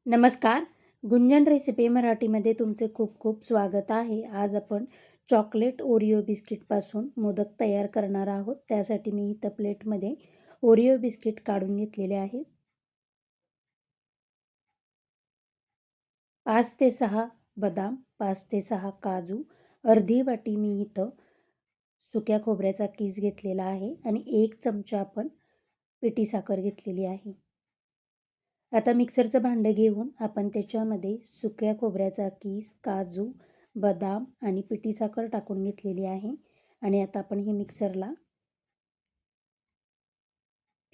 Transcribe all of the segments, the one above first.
नमस्कार. गुंजन रेसिपी मराठीमध्ये तुमचे खूप खूप स्वागत आहे. आज आपण चॉकलेट ओरिओ बिस्किटपासून मोदक तयार करणार आहोत. त्यासाठी मी इथं प्लेटमध्ये ओरिओ बिस्किट काढून घेतलेले आहेत. 5 ते 6 बदाम, 5 ते 6 काजू, अर्धी वाटी मी इथं सुक्या खोबऱ्याचा कीस घेतलेला आहे आणि 1 चमचा आपण पिठी साखर घेतलेली आहे. आता मिक्सरचं भांडं घेऊन आपण त्याच्यामध्ये सुक्या खोबऱ्याचा कीस, काजू, बदाम आणि पिठी साखर टाकून घेतलेली आहे आणि आता आपण हे मिक्सरला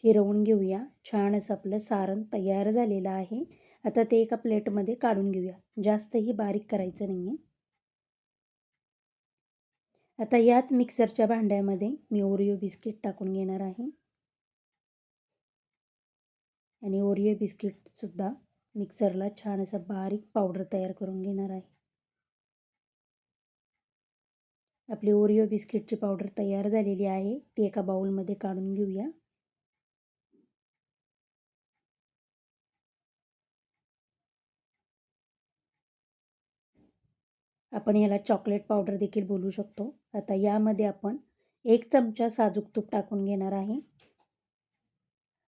फिरवून घेऊया. छान असं आपलं सारण तयार झालेलं आहे. आता ते एका प्लेटमध्ये काढून घेऊया. जास्तही बारीक करायचं नाही आहे. आता याच मिक्सरच्या भांड्यामध्ये मी ओरिओ बिस्किट टाकून घेणार आहे आणि ओरिओ बिस्किटसुद्धा मिक्सरला छान असं बारीक पावडर तयार करून घेणार आहे. आपली ओरिओ बिस्किटची पावडर तयार झालेली आहे. ती एका बाउलमध्ये काढून घेऊया. आपण याला चॉकलेट पावडर देखील बोलू शकतो. आता यामध्ये आपण 1 चमचा साजूक तूप टाकून घेणार आहे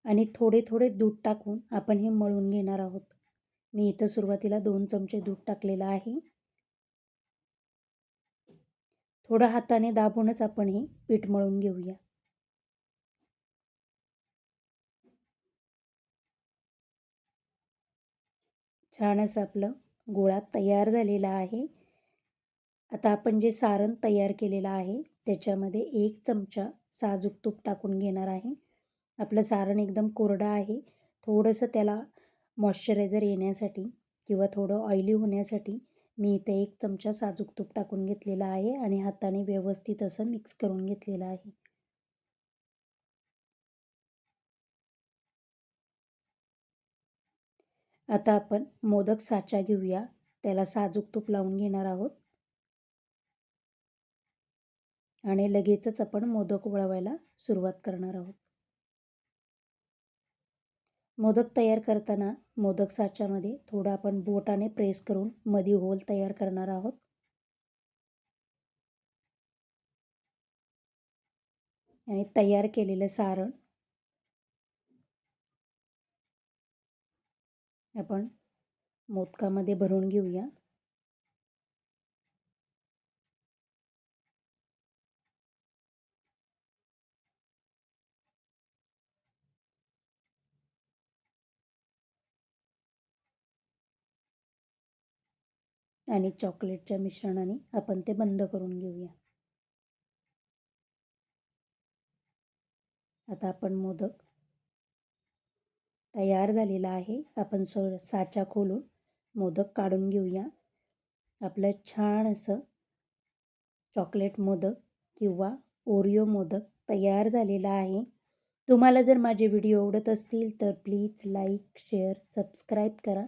आणि थोडे थोडे दूध टाकून आपण हे मळून घेणार आहोत. मी इथं सुरुवातीला 2 चमचे दूध टाकलेलं आहे. थोडं हाताने दाबूनच आपण हे पीठ मळून घेऊया. छान असं आपलं गोळा तयार झालेला आहे. आता आपण जे सारण तयार केलेलं आहे त्याच्यामध्ये 1 चमचा साजूक तूप टाकून घेणार आहे. आपलं सारण एकदम कोरडं आहे. थोडंसं त्याला मॉइश्चरायझर येण्यासाठी किंवा थोडं ऑइली होण्यासाठी मी इथे 1 चमचा साजूक तूप टाकून घेतलेलं आहे आणि हाताने व्यवस्थित असं मिक्स करून घेतलेलं आहे. आता आपण मोदक साचा घेऊया. त्याला साजूक तूप लावून घेणार आहोत आणि लगेचच आपण मोदक वळवायला सुरुवात करणार आहोत. मोदक तयार करताना मोदक साच्यामध्ये थोडं आपण बोटाने प्रेस करून मध्ये होल तयार करणार आहोत. आणि तयार केलेलं सारण आपण मोदकामध्ये भरून घेऊया. आणि चॉकलेटच्या मिश्रणाने आपण ते बंद करून घेऊया. आता आपण मोदक तयार झालेला आहे. आपण साचा खोलून मोदक काढून घेऊया. आपलं छान असं चॉकलेट मोदक किंवा ओरिओ मोदक तयार झालेला आहे. तुम्हाला जर माझे व्हिडिओ आवडत असतील तर प्लीज लाईक, शेअर, सबस्क्राईब करा.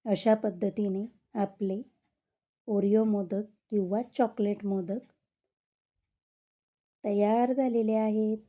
अशा पद्धतीने आपले ओरिओ मोदक किंवा चॉकलेट मोदक तयार झालेले आहेत.